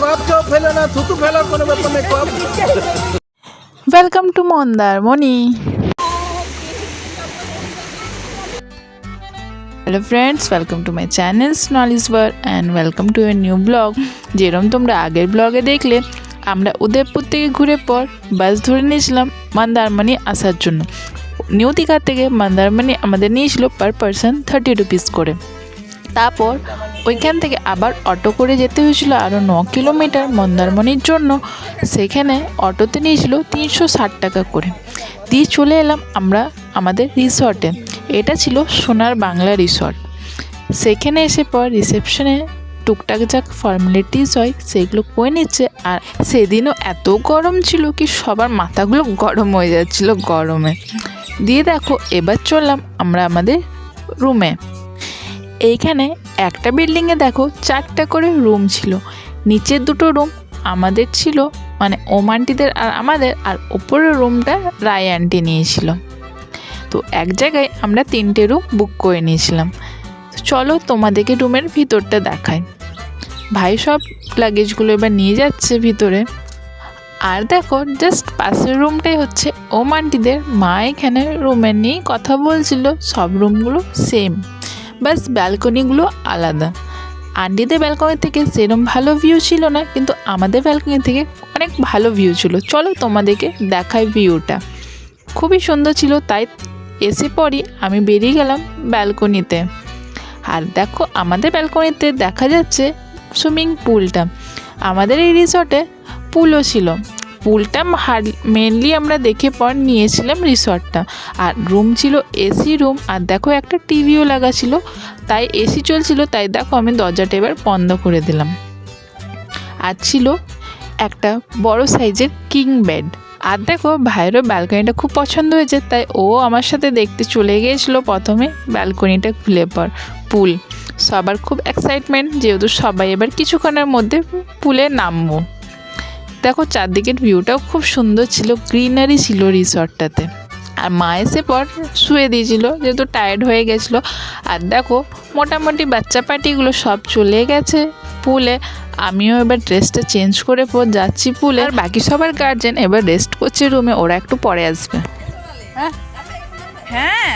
কপ কেউ ফেলে না, থুতু ফেলার কোনো ব্যাপার নেই। কপ welcome to Mandarmani. Hello friends, welcome to my channel স্নলিস world and welcome to a new blog. যেরকম তোমরা আগের ব্লগে দেখলে, আমরা উদয়পুর থেকে ঘুরে পর বাস ধরে নিয়েছিলাম মন্দারমণি আসার জন্য। নিউ দীঘা থেকে মন্দারমণি আমাদের নিয়েছিল পার পারসন 30 রুপিস করে। তারপর ওইখান থেকে আবার অটো করে যেতে হয়েছিল আরও 9 কিলোমিটার মন্দারমণির জন্য। সেখানে অটোতে নিয়েছিল 360 টাকা করে। দিয়ে চলে এলাম আমরা আমাদের রিসর্টে। এটা ছিল সোনার বাংলা রিসর্ট। সেখানে এসে পর রিসেপশনে টুকটাক যা ফর্মালিটিস হয় সেগুলো করে নিচ্ছে। আর সেদিনও এত গরম ছিল কি সবার মাথাগুলো গরম হয়ে যাচ্ছিলো গরমে। দিয়ে দেখো এবার চললাম আমরা আমাদের রুমে। এইখানে একটা বিল্ডিংয়ে দেখো 4টা করে রুম ছিল। নিচের দুটো রুম আমাদের ছিল, মানে ওম আন্টিদের আর আমাদের, আর ওপরের রুমটা রায় আন্টি নিয়েছিল। তো এক জায়গায় আমরা 3টে রুম বুক করে নিয়েছিলাম। চলো তোমাদেরকে রুমের ভিতরটা দেখাই। ভাই সব লাগেজগুলো এবার নিয়ে যাচ্ছে ভিতরে। আর দেখো জাস্ট পাশের রুমটাই হচ্ছে ওম আন্টিদের। মা এখানে রুমের নিয়েই কথা বলছিল। সব রুমগুলো সেম, বাস ব্যালকনিগুলো আলাদা। আন্টিদের ব্যালকনি থেকে সেরকম ভালো ভিউ ছিল না, কিন্তু আমাদের ব্যালকনি থেকে অনেক ভালো ভিউ ছিল। চলো তোমাদেরকে দেখাই ভিউটা। খুবই সুন্দর ছিল। তাই এসে পরই আমি বেরিয়ে গেলাম ব্যালকনিতে। আর দেখো আমাদের ব্যালকনিতে দেখা যাচ্ছে সুইমিং পুলটা। আমাদের এই রিসর্টে পুলও ছিল। পুলটা মেনলি আমরা দেখে পর নিয়েছিলাম রিসর্টটা। আর রুম ছিল এসি রুম। আর দেখো একটা টিভিও লাগা ছিল, তাই এসি চলছিল। তাই দেখো আমি দরজাটা এবার বন্ধ করে দিলাম। আর ছিল একটা বড় সাইজের কিং বেড। আর দেখো ভাইয়েরও ব্যালকনিটা খুব পছন্দ হয়েছে, তাই ও আমার সাথে দেখতে চলে গিয়েছিল প্রথমে ব্যালকনিটা খুলে পর পুল। সবার খুব এক্সাইটমেন্ট, যেহেতু সবাই এবার কিছুক্ষণের মধ্যে পুলে নামবো। দেখো চারদিকের ভিউটাও খুব সুন্দর ছিল, গ্রিনারি ছিল রিসর্টটাতে। আর মা এসে পর শুয়ে দিয়েছিল, যেহেতু টায়ার্ড হয়ে গেছিলো। আর দেখো মোটামুটি বাচ্চা পার্টিগুলো সব চলে গেছে পুলে। আমিও এবার ড্রেসটা চেঞ্জ করে পর যাচ্ছি পুলে। আর বাকি সবার গার্জেন এবার রেস্ট করছে রুমে, ওরা একটু পরে আসবে। হ্যাঁ,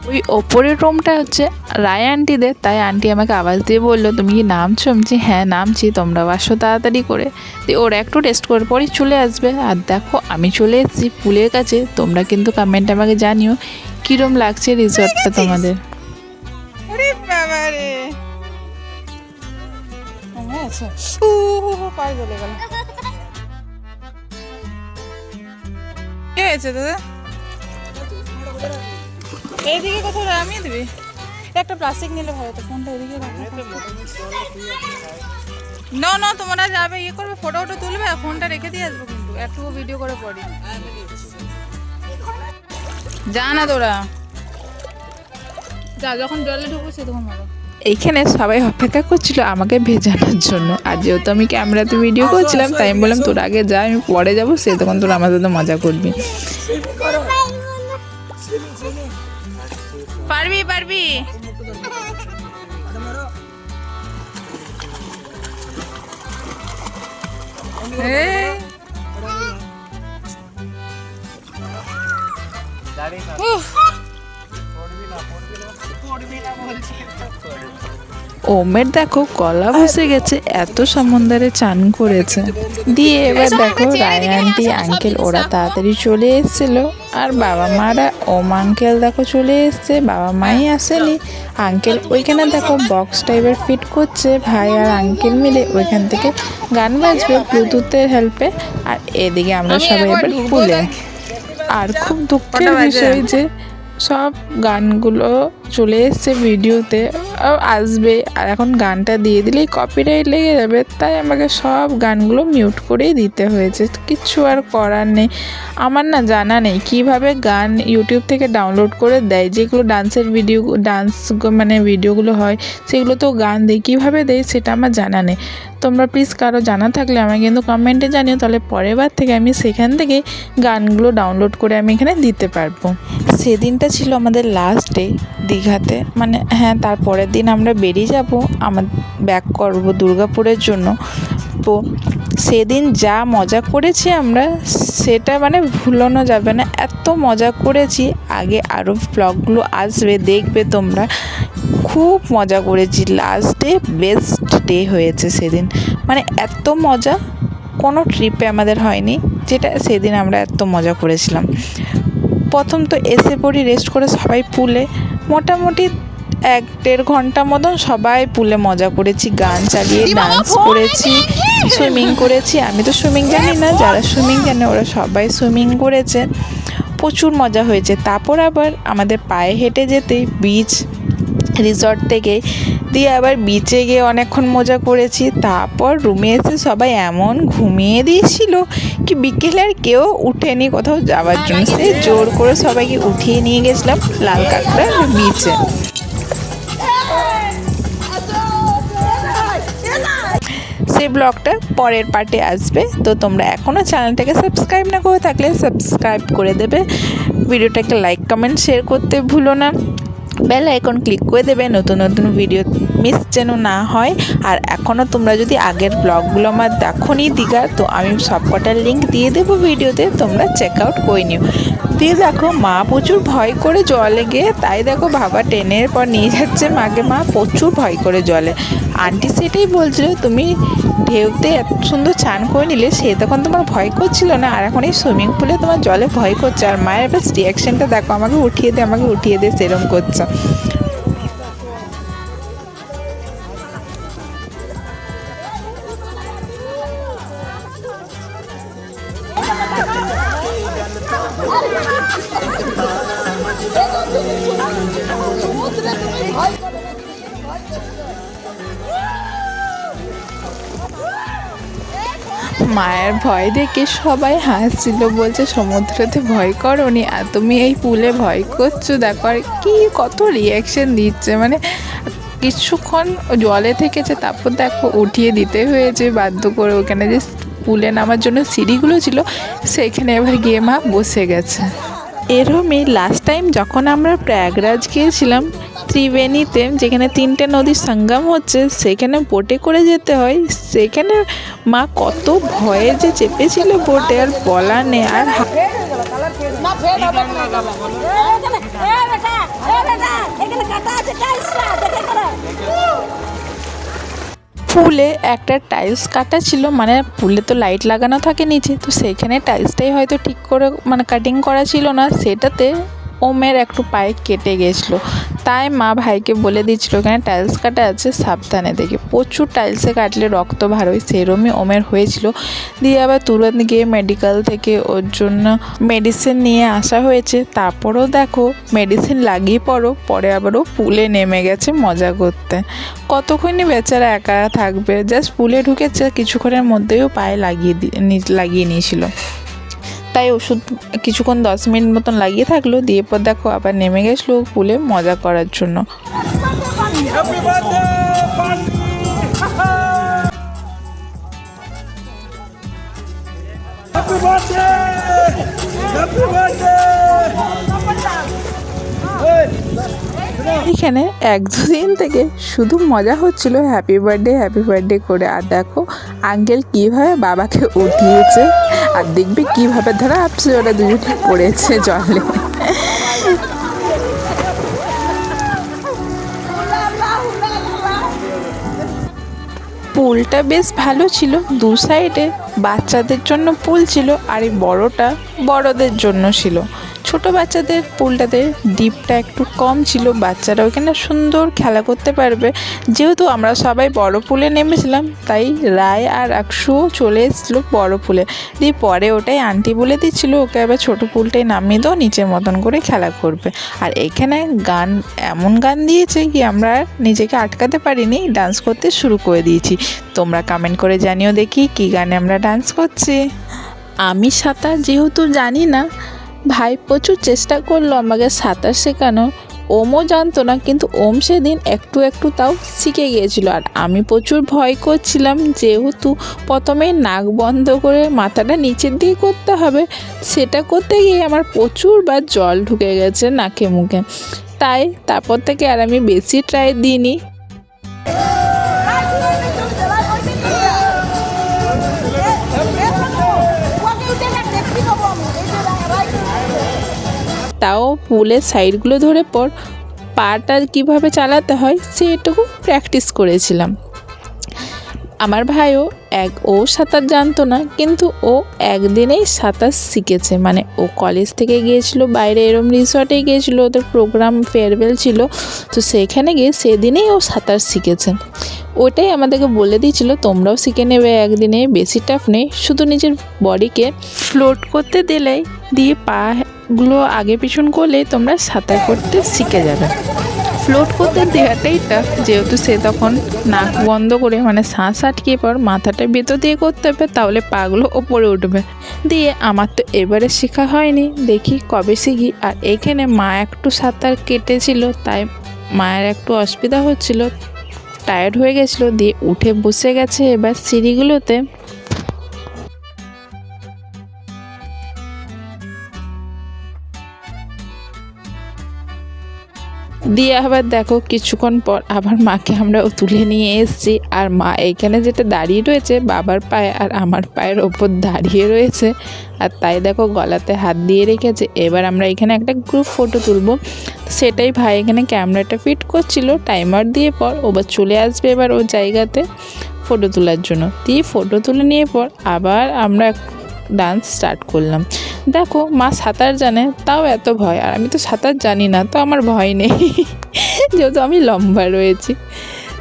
ওই ওপরের রুমটা হচ্ছে রায় আন্টিদের। তাই আন্টি আমাকে আওয়াজ দিয়ে বললো, তুমি কি নামছো? আমি বলছি হ্যাঁ নামছি, তোমরা আসো তাড়াতাড়ি করে। দিয়ে ওরা একটু রেস্ট করে পরই চলে আসবে। আর দেখো আমি চলে এসেছি পুলের কাছে। তোমরা কিন্তু কমেন্টে আমাকে জানিও কীরকম লাগছে রিসর্টটা তোমাদের। কি হয়েছে দাদা? এইদিকে কোথাও নামিয়ে দিবি? একটা প্লাস্টিক নিলে ভালো তো। ফোনটা এদিকে না না, তোমরা যাবে ইয়ে করবে, ফটো তুলবে, ফোনটা রেখে দিয়ে আসবো। কিন্তু একটু ভিডিও করে পড়ি। যা না তোরা যা, যখন জলে ঢুকবো সে তখন মারো। এইখানে সবাই অপেক্ষা করছিল আমাকে ভেজানোর জন্য। আর যেহেতু আমি ক্যামেরাতে ভিডিও করছিলাম, তাই আমি বললাম তোর আগে যা, আমি পরে যাবো, সে তখন তোরা আমার সাথে মজা করবি। পারবি পারবি। ওমের দেখো গলা বসে গেছে, এত সমুদ্রে চান করেছে। দিয়ে এবার দেখো রায় আন্টি আঙ্কেল ওরা তাড়াতাড়ি চলে এসেছিলো। আর বাবা মারা, ওম আঙ্কেল দেখো চলে এসছে, বাবা মাই আসেনি। আঙ্কেল ওইখানে দেখো বক্স টাইপের ফিট করছে। ভাই আর আঙ্কেল মিলে ওইখান থেকে গান বাজবে ব্লুটুথের হেল্পে। আর এদিকে আমরা সবাই এবার পুলে। আর খুব দুঃখের বিষয় যে সব গানগুলো চলে এসছে ভিডিওতে, আসবে। আর এখন গানটা দিয়ে দিলেই কপিরাইট লেগে যাবে, তাই আমাকে সব গানগুলো মিউট করেই দিতে হয়েছে। কিচ্ছু আর করার নেই। আমার না জানা নেই কিভাবে গান ইউটিউব থেকে ডাউনলোড করে দেয়। যেগুলো ডান্সের ভিডিও, মানে ভিডিওগুলো হয়, সেগুলো তো গান দেয়, কীভাবে দেয় সেটা আমার জানা নেই। তোমরা প্লিজ কারো জানা থাকলে আমাকে কিন্তু কমেন্টে জানিও, তাহলে পরের বার থেকে আমি সেখান থেকে গানগুলো ডাউনলোড করে আমি এখানে দিতে পারবো। সেদিনটা ছিল আমাদের লাস্ট ডে দীঘাতে, মানে হ্যাঁ তারপরের দিন আমরা বেরিয়ে যাব, ব্যাক করবো দুর্গাপুরের জন্য। তো সেদিন যা মজা করেছি আমরা সেটা মানে ভুলানো যাবে না, এত মজা করেছি। আগে আরও ব্লগগুলো আসবে, দেখবে তোমরা। খুব মজা করেছি, লাস্ট ডে বেস্ট ডে হয়েছে সেদিন, মানে এত মজা কোনো ট্রিপে আমাদের হয়নি যেটা সেদিন আমরা এত মজা করেছিলাম। প্রথম তো এসে পড়ি রেস্ট করে সবাই পুলে, মোটামুটি 1-1.5 ঘন্টা মতন সবাই পুলে মজা করেছি, গান চালিয়ে ডান্স করেছি, সুইমিং করেছি। আমি তো সুইমিং জানি না, যারা সুইমিং জানে ওরা সবাই সুইমিং করেছে, প্রচুর মজা হয়েছে। তারপর আবার আমাদের পায়ে হেঁটে যেতেই বিচ, রিসর্ট থেকে দিয়ে আবার বিচে গিয়ে অনেকক্ষণ মজা করেছি। তারপর রুমে এসে সবাই এমন ঘুমিয়ে দিয়েছিল কি বিকেলে আর কেউ উঠেনি কোথাও যাওয়ার জন্য, সে জোর করে সবাইকে উঠিয়ে নিয়ে গেছিলাম লাল কাঁকড়া বিচে। সেই ব্লগটা পরের পার্টে আসবে, তো তোমরা এখনও চ্যানেলটাকে সাবস্ক্রাইব না করে থাকলে সাবস্ক্রাইব করে দেবে, ভিডিওটাকে লাইক কমেন্ট শেয়ার করতে ভুলো না, বেল আইকন ক্লিক করে দেবে নতুন নতুন ভিডিও মিস যেন না হয়। আর এখনও তোমরা যদি আগের ব্লগগুলো আমার দেখোনি দীঘার, তো আমি সবকটার লিঙ্ক দিয়ে দেবো ভিডিওতে, তোমরা চেক আউট করে নিও। দিয়ে দেখো মা প্রচুর ভয় করে জলে গিয়ে, তাই দেখো বাবা টেনের পর নিয়ে যাচ্ছে মাকে, মা প্রচুর ভয় করে জলে। আন্টি সেটাই বলছিল, তুমি ঢেউতে এত সুন্দর চান করে নিলে, সে তখন তোমার ভয় করছিল না, আর এখন এই সুইমিং পুলে তোমার জলে ভয় করছে। আর মায়ের বেশ রিয়াকশানটা দেখো, আমাকে উঠিয়ে দে আমাকে উঠিয়ে দে সেরম করছে। মায়ের ভয় দেখে সবাই হাসছিল, বলছে সমুদ্রতে ভয় করোনি আর তুমি এই পুলে ভয় করছো। দেখো আর কি কত রিয়াকশন দিচ্ছে, মানে কিছুক্ষণ জলে থেকেছে, তারপর দেখো উঠিয়ে দিতে হয়েছে বাধ্য করে। ওখানে যে পুলে নামার জন্য সিঁড়িগুলো ছিল সেখানে এবার গিয়ে মা বসে গেছে। এরমই লাস্ট টাইম যখন আমরা প্রয়াগরাজ গিয়েছিলাম ত্রিবেণীতে, যেখানে 3টে নদীর সঙ্গম হচ্ছে, সেখানে বোটে করে যেতে হয়, সেখানে মা কত ভয়ে যে চেপেছিল বোটে আর বলা নেই। আর পুলে একটা টাইলস কাটা ছিল, মানে পুলে তো লাইট লাগানো থাকে নিচে, তো সেইখানে টাইলসটাই হয়তো ঠিক করে মানে কাটিং করা ছিল না, সেটাতে ওমের একটু পায়ে কেটে গেছিলো। তাই মা ভাইকে বলে দিচ্ছিলো এখানে টাইলস কাটা আছে সাবধানে দেখে, প্রচুর টাইলসে কাটলে রক্ত বার হয়, সেরমই ওমের হয়েছিল। দিয়ে আবার তুরন্ত গিয়ে মেডিকেল থেকে ওর জন্য মেডিসিন নিয়ে আসা হয়েছে। তারপরেও দেখো মেডিসিন লাগিয়ে পরে আবারও পুলে নেমে গেছে মজা করতে। কতক্ষণই বেচারা একা থাকবে, জাস্ট পুলে ঢুকেছে, কিছুক্ষণের মধ্যেও পায়ে লাগিয়ে নিয়েছিল। তাই ওষুধ কিছুক্ষণ 10 মিনিট মতন লাগিয়ে থাকলো, দিয়ে পর দেখো আবার নেমে গেছিলো পুলে মজা করার জন্য। এখানে 1-2 দিন থেকে শুধু মজা হচ্ছিল হ্যাপি বার্থডে করে। আর দেখো আঙ্কেল কীভাবে বাবাকে উঠিয়েছে, আর দেখবে কীভাবে ধরা আপসে ওরা দুজনে পড়েছে জলে। পুলটা বেশ ভালো ছিল, 2 সাইডে বাচ্চাদের জন্য পুল ছিল, আর এই বড়টা বড়দের জন্য ছিল। ছোট বাচ্চাদের পুলটাতে ডিপটা একটু কম ছিল, বাচ্চারা ওখানে সুন্দর খেলা করতে পারবে। যেহেতু আমরা সবাই বড় পুলে নেমেছিলাম, তাই রায় আর আকশুও চলে এসেছিলো বড় পুলে। দিয়ে পরে ওটাই আন্টি বলে দিচ্ছিল ওকে আবার ছোট পুলটাই নামিয়ে দাও, নিচের মতন করে খেলা করবে। আর এখানে গান এমন গান দিয়েছে কি আমরা নিজেকে আটকাতে পারিনি, ডান্স করতে শুরু করে দিয়েছি। তোমরা কমেন্ট করে জানিও দেখি কী গানে আমরা ডান্স করছি। আমি সাঁতার যেহেতু জানি না, ভাই প্রচুর চেষ্টা করলো আমাকে সাঁতার শেখানো, ওমও জানতো না, কিন্তু ওম সেদিন একটু তাও শিখে গিয়েছিল। আর আমি প্রচুর ভয় করছিলাম, যেহেতু প্রথমে নাক বন্ধ করে মাথাটা নিচের দিকে করতে হবে, সেটা করতে গিয়ে আমার প্রচুরবার জল ঢুকে গেছে নাকে মুখে, তাই তারপর থেকে আর আমি বেশি ট্রাই দিইনি। তাও পুলের সাইডগুলো ধরে পর পাটা কীভাবে চালাতে হয় সেটুকু প্র্যাকটিস করেছিলাম। আমার ভাইও ও সাঁতার জানতো না, কিন্তু ও একদিনেই সাঁতার শিখেছে। মানে ও কলেজ থেকে গিয়েছিল বাইরে, এরম রিসর্টে গিয়েছিলো, ওদের প্রোগ্রাম ফেয়ারওয়েল ছিল, তো সেখানে গিয়ে সেদিনেই ও সাঁতার শিখেছে। ওটাই আমাদেরকে বলে দিয়েছিল তোমরাও শিখে নেবে একদিনে, বেশি টাফ নেই, শুধু নিজের বডিকে ফ্লোট করতে দিলেই দিয়ে পাগুলো আগে পিছন করলেই তোমরা সাঁতার করতে শিখে যাবে। ফ্লোট করতে দেওয়াটাই টাফ, যেহেতু সে তখন নাক বন্ধ করে মানে শ্বাস আটকিয়ে পর মাথাটা ভেতর দিয়ে করতে হবে, তাহলে পাগুলো ওপরে উঠবে। দিয়ে আমার তো এবারে শেখা হয়নি, দেখি কবে শিখি। আর এখানে মা একটু সাঁতার কেটেছিল, তাই মায়ের একটু অসুবিধা হচ্ছিল, টায়ার্ড হয়ে গেছিলো, দিয়ে উঠে বসে গেছে এবার সিঁড়িগুলোতে। দিয়ে আবার দেখো কিছুক্ষণ পর আবার মাকে আমরা তুলে নিয়ে এসেছি, আর মা এইখানে যেটা দাঁড়িয়ে রয়েছে বাবার পায়ে আর আমার পায়ের ওপর দাঁড়িয়ে রয়েছে, আর তাই দেখো গলাতে হাত দিয়ে রেখেছে। এবার আমরা এখানে একটা গ্রুপ ফটো তুলবো, সেটাই ভাই এখানে ক্যামেরাটা ফিট করছিল, টাইমার দিয়ে পর ওবার চলে আসবে এবার ওর জায়গাতে ফটো তোলার জন্য। দিয়ে ফটো তুলে নিয়ে পর আবার আমরা ডান্স স্টার্ট করলাম। দেখো মা সাঁতার জানে, তাও এত ভয়, আর আমি তো সাঁতার জানি না, তো আমার ভয় নেই যেহেতু আমি লম্বা রয়েছি।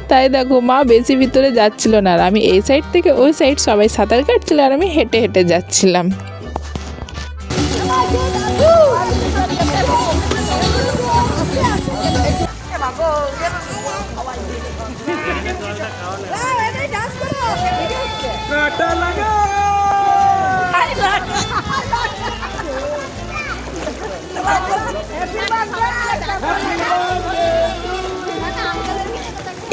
তাই দেখো মা বেশি ভিতরে যাচ্ছিল না, আর আমি এই সাইড থেকে ওই সাইড সবাই সাঁতার কাটছিল, আর আমি হেঁটে হেঁটে যাচ্ছিলাম।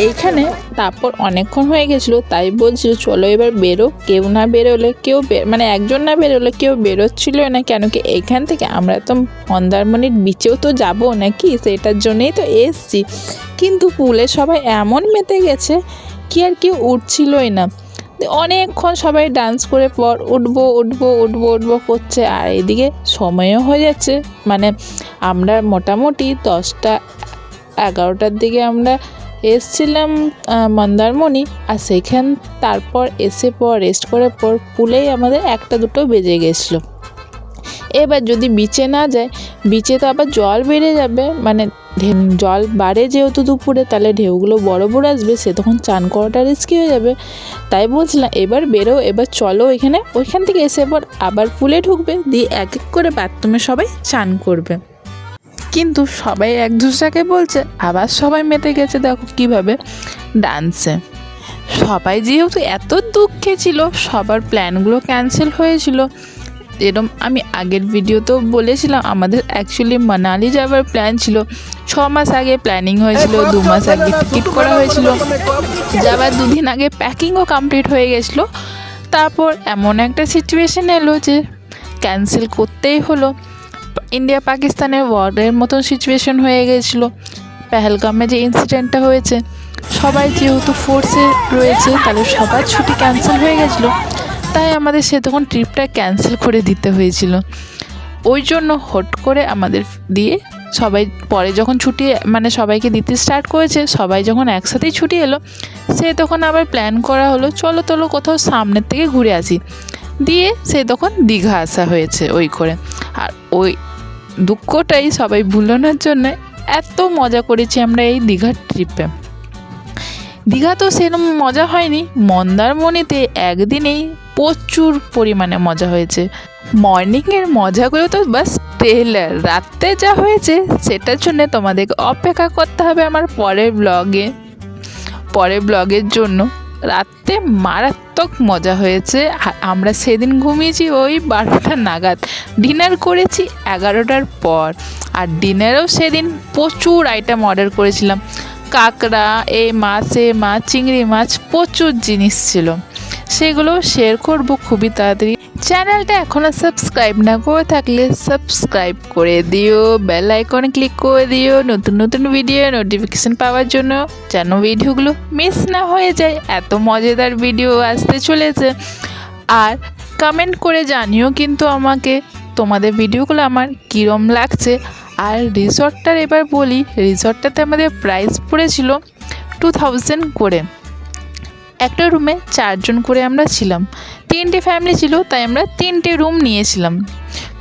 এইখানে তারপর অনেকক্ষণ হয়ে গেছিলো, তাই বলছিল চলো এবার বেরো। কেউ না বেরোলে কেউ মানে একজন না বেরোলে কেউ বেরোচ্ছিল না, কেন কি এইখান থেকে আমরা তো মন্দারমণির বিচেও তো যাবো নাকি, সেটার জন্যই তো এসছি। কিন্তু পুলে সবাই এমন মেতে গেছে কি আর কেউ উঠছিলই না। অনেকক্ষণ সবাই ডান্স করে পর উঠবো উঠবো উঠবো উঠবো করছে, আর এদিকে সময়ও হয়ে যাচ্ছে। মানে আমরা মোটামুটি 10টা-11টার দিকে আমরা এসছিলাম মন্দারমণি, আর সেখান তারপর এসে পর রেস্ট করার পর পুলেই আমাদের 1টা-2টো বেজে গেছিলো। এবার যদি বিচে না যায়, বিচে তো আবার জল বেড়ে যাবে, মানে জল বাড়ে যেহেতু দুপুরে, তাহলে ঢেউগুলো বড় বড় আসবে, সে তখন চান করাটা রিস্কি হয়ে যাবে। তাই বলছিলাম এবার বেরো, এবার চলো ওইখান থেকে এসে পর আবার পুলে ঢুকবে, দিয়ে এক এক করে বাথরুমে সবাই চান করবে। কিন্তু সবাই এক দুসরাকে বলছে, আবার সবাই মেতে গেছে দেখো কীভাবে ডান্সে। সবাই যেহেতু এত দুঃখে ছিল, সবার প্ল্যানগুলো ক্যান্সেল হয়েছিল। এরকম আমি আগের ভিডিওতেও বলেছিলাম, আমাদের অ্যাকচুয়ালি মানালি যাওয়ার প্ল্যান ছিল। 6 মাস আগে প্ল্যানিং হয়েছিল, 2 মাস আগে টিকিট করা হয়েছিল, যাওয়ার 2 দিন আগে প্যাকিংও কমপ্লিট হয়ে গেছিলো। তারপর এমন একটা সিচুয়েশন এলো যে ক্যান্সেল করতেই হলো। ইন্ডিয়া পাকিস্তানের ওয়ারের মতন সিচুয়েশন হয়ে গেছিলো। পেহেলগামে যে ইনসিডেন্টটা হয়েছে, সবাই যেহেতু ফোর্সে রয়েছে, তাহলে সবার ছুটি ক্যান্সেল হয়ে গেছিলো। তাই আমাদের সে তখন ট্রিপটা ক্যান্সেল করে দিতে হয়েছিল। ওই জন্য হট করে আমাদের দিয়ে সবাই পরে যখন ছুটি মানে সবাইকে দিতে স্টার্ট করেছে, সবাই যখন একসাথেই ছুটি এলো, সে তখন আবার প্ল্যান করা হলো চলো কোথাও সামনের থেকে ঘুরে আসি। দিয়ে সে তখন দীঘা আসা হয়েছে ওই করে। আর ওই দুঃখটাই সবাই ভুলানোর জন্য এত মজা করেছি আমরা এই দীঘার ট্রিপে। দীঘা তো সেরকম মজা হয়নি, মন্দারমণিতে একদিনেই প্রচুর পরিমাণে মজা হয়েছে। মর্নিংয়ের মজাগুলো তো বাস ট্রেলার, রাতে যা হয়েছে সেটার জন্য তোমাদেরকে অপেক্ষা করতে হবে আমার পরের ব্লগের জন্য। রাতে মারাত্মক মজা হয়েছে। আমরা সেদিন ঘুমিয়েছি ওই 12টা নাগাদ, ডিনার করেছি 11টার পর। আর ডিনারেও সেদিন প্রচুর আইটেম অর্ডার করেছিলাম, কাঁকড়া, এই মাছ, চিংড়ি মাছ, প্রচুর জিনিস ছিল। সেগুলো শেয়ার করব খুবই তাড়াতাড়ি। চ্যানেলটা এখনও সাবস্ক্রাইব না করে থাকলে সাবস্ক্রাইব করে দিও, বেল আইকনে ক্লিক করে দিও নতুন ভিডিও নোটিফিকেশান পাওয়ার জন্য, যেন ভিডিওগুলো মিস না হয়ে যায়। এত মজাদার ভিডিও আসতে চলেছে। আর কমেন্ট করে জানিও কিন্তু আমাকে তোমাদের ভিডিওগুলো আমার কীরম লাগছে। আর রিসর্টটার এবার বলি, রিসর্টটাতে আমাদের প্রাইস পড়েছিল 2000 করে। একটা রুমে 4 জন করে আমরা ছিলাম, 3টে ফ্যামিলি ছিল, তাই আমরা 3টে রুম নিয়েছিলাম।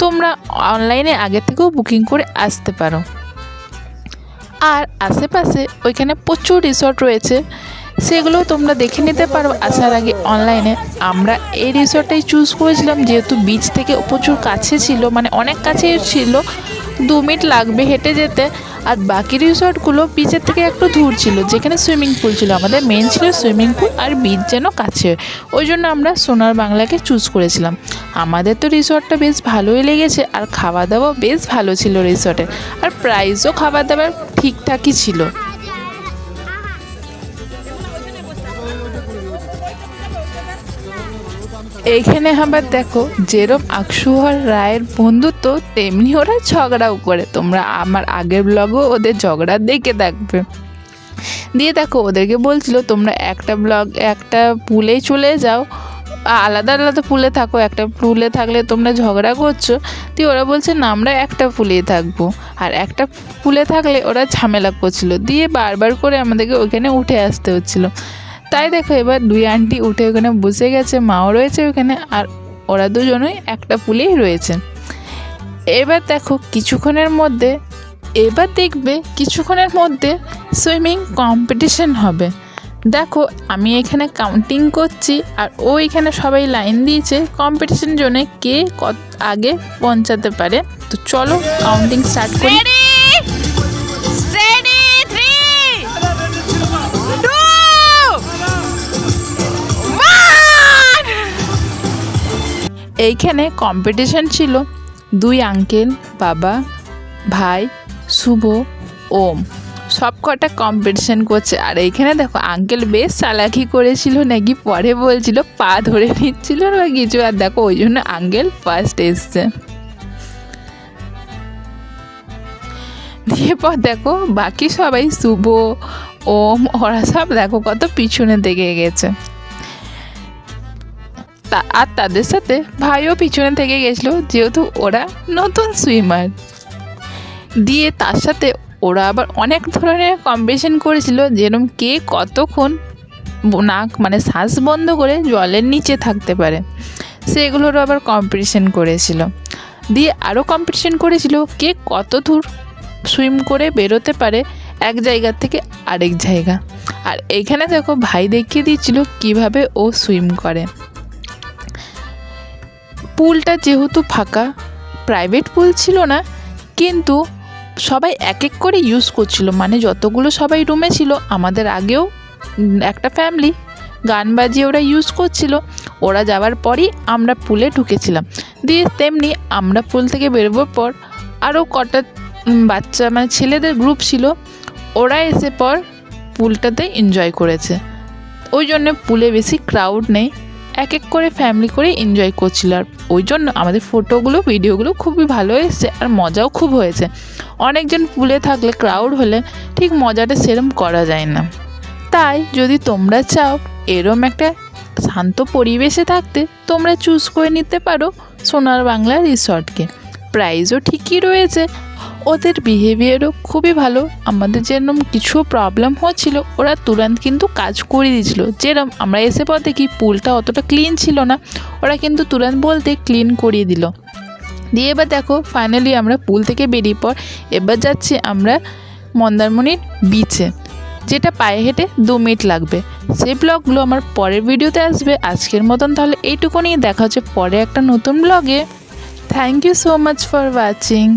তোমরা অনলাইনে আগে থেকেও বুকিং করে আসতে পারো। আর আশেপাশে ওইখানে প্রচুর রিসর্ট রয়েছে, সেগুলো তোমরা দেখে নিতে পারো আসার আগে অনলাইনে। আমরা এই রিসর্টটাই চুজ করেছিলাম যেহেতু বিচ থেকে প্রচুর কাছে ছিল, মানে অনেক কাছে ছিল, 2 মিনিট লাগবে হেঁটে যেতে। আর বাকি রিসর্টগুলো বিচের থেকে একটু দূর ছিল, যেখানে সুইমিং পুল ছিল। আমাদের মেন ছিল সুইমিং পুল আর বিচ যেন কাছে, ওই জন্য আমরা সোনার বাংলাকে চুজ করেছিলাম। আমাদের তো রিসর্টটা বেশ ভালোই লেগেছে, আর খাওয়া দাওয়া বেশ ভালো ছিল রিসর্টের, আর প্রাইসও খাবার দাবার ঠিকঠাকই ছিল। এইখানে আবার দেখো, যেরম আকসু আর রায়ের বন্ধুত্ব, তেমনি ওরা ঝগড়াও করে। তোমরা আমার আগের ব্লগও ওদের ঝগড়া দেখে থাকবে। দিয়ে দেখো, ওদেরকে বলছিল তোমরা একটা পুলেই চলে যাও, আলাদা আলাদা পুলে থাকো, একটা পুলে থাকলে তোমরা ঝগড়া করছো। দিয়ে ওরা বলছে না, আমরা একটা পুলেই থাকবো। আর একটা পুলে থাকলে ওরা ঝামেলা করছিল, দিয়ে বারবার করে আমাদেরকে ওইখানে উঠে আসতে হচ্ছিলো। তাই দেখো, এবার 2 আন্টি উঠে ওখানে বসে গেছে, মাও রয়েছে ওখানে, আর ওরা দুজনেই একটা পুলেই রয়েছে। এবার দেখো, কিছুক্ষণের মধ্যে সুইমিং কম্পিটিশন হবে। দেখো, আমি এখানে কাউন্টিং করছি, আর ও এখানে সবাই লাইন দিয়েছে কম্পিটিশন জন্য, কে কত আগে পৌঁছাতে পারে। তো চলো কাউন্টিং স্টার্ট করি। এইখানে কম্পিটিশন ছিল 2 আঙ্কেল, বাবা, ভাই, শুভ, ওম, সব কটা কম্পিটিশন করছে। আর এইখানে দেখো, আঙ্কেল বেশ চালাকি করেছিল নাকি, পরে বলছিল পা ধরে নিচ্ছিল না কিছু, আর দেখো ওই জন্য আঙ্কেল ফার্স্ট এসছে। দিয়ে পর দেখো বাকি সবাই, শুভ, ওম, ওরা সব দেখো কত পিছনে থেকে গেছে। আর তাদের সাথে ভাইও পিছনে থেকে গেছিলো, যেহেতু ওরা নতুন সুইমার। দিয়ে তার সাথে ওরা আবার অনেক ধরনের কম্পিটিশন করেছিল, যেরকম কে কতক্ষণ শ্বাস বন্ধ করে জলের নিচে থাকতে পারে, সেগুলোরও আবার কম্পিটিশন করেছিল। দিয়ে আরও কম্পিটিশন করেছিল কে কত দূর সুইম করে বেরোতে পারে এক জায়গা থেকে আরেক জায়গা। আর এইখানে দেখো, ভাই দেখিয়ে দিচ্ছিল কিভাবে ও সুইম করে। পুলটা যেহেতু ফাঁকা, প্রাইভেট পুল ছিল না, কিন্তু সবাই এক এক করে ইউজ করছিল, মানে যতগুলো সবাই রুমে ছিল, আমাদের আগেও একটা ফ্যামিলি গান বাজিয়ে ওরা ইউজ করছিল। ওরা যাওয়ার পরই আমরা পুলে ঢুকেছিলাম। দিয়ে তেমনি আমরা পুল থেকে বেরোবার পর আরও কটা বাচ্চা, ছেলেদের গ্রুপ ছিল, ওরা এসে পর পুলটাতে এনজয় করেছে। ওই জন্য পুলে বেশি ক্রাউড নেই, এক এক করে ফ্যামিলি করে এনজয় করছিল। আর ওই জন্য আমাদের ভিডিওগুলো খুবই ভালো এসেছে, আর মজাও খুব হয়েছে। অনেকজন পুলে থাকলে, ক্রাউড হলে ঠিক মজাটা সেরম করা যায় না। তাই যদি তোমরা চাও এরম একটা শান্ত পরিবেশে থাকতে, তোমরা চুজ করে নিতে পারো সোনার বাংলা রিসর্টকে। প্রাইসও ঠিকই রয়েছে, ওদের বিহেভিয়ারও খুবই ভালো। আমাদের যেরকম কিছু প্রবলেম হচ্ছিল, ওরা তুরন্ত কিন্তু কাজ করে দিয়েছিল। যেরকম আমরা এসে পর দেখি পুলটা অতটা ক্লিন ছিল না, ওরা কিন্তু তুরন্ত বলতে ক্লিন করিয়ে দিল। দিয়ে এবার দেখো, ফাইনালি আমরা পুল থেকে বেরিয়ে পর এবার যাচ্ছি আমরা মন্দারমণির বিচে, যেটা পায়ে হেঁটে 2 মিনিট লাগবে। সেই ব্লগগুলো আমার পরের ভিডিওতে আসবে। আজকের মতন তাহলে এইটুকুনি, দেখা হচ্ছে পরে একটা নতুন ব্লগে। Thank you so much for watching.